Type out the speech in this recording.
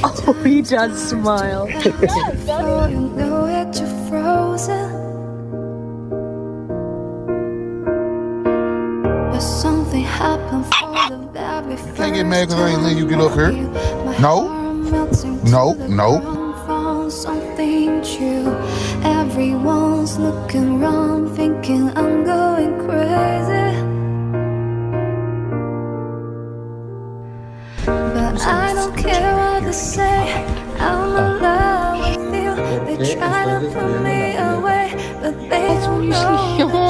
Oh, he does smile. Something happened for the very first Can't get mad because I ain't letting you get up here. No. Found something true. Everyone's looking around thinking I'm good.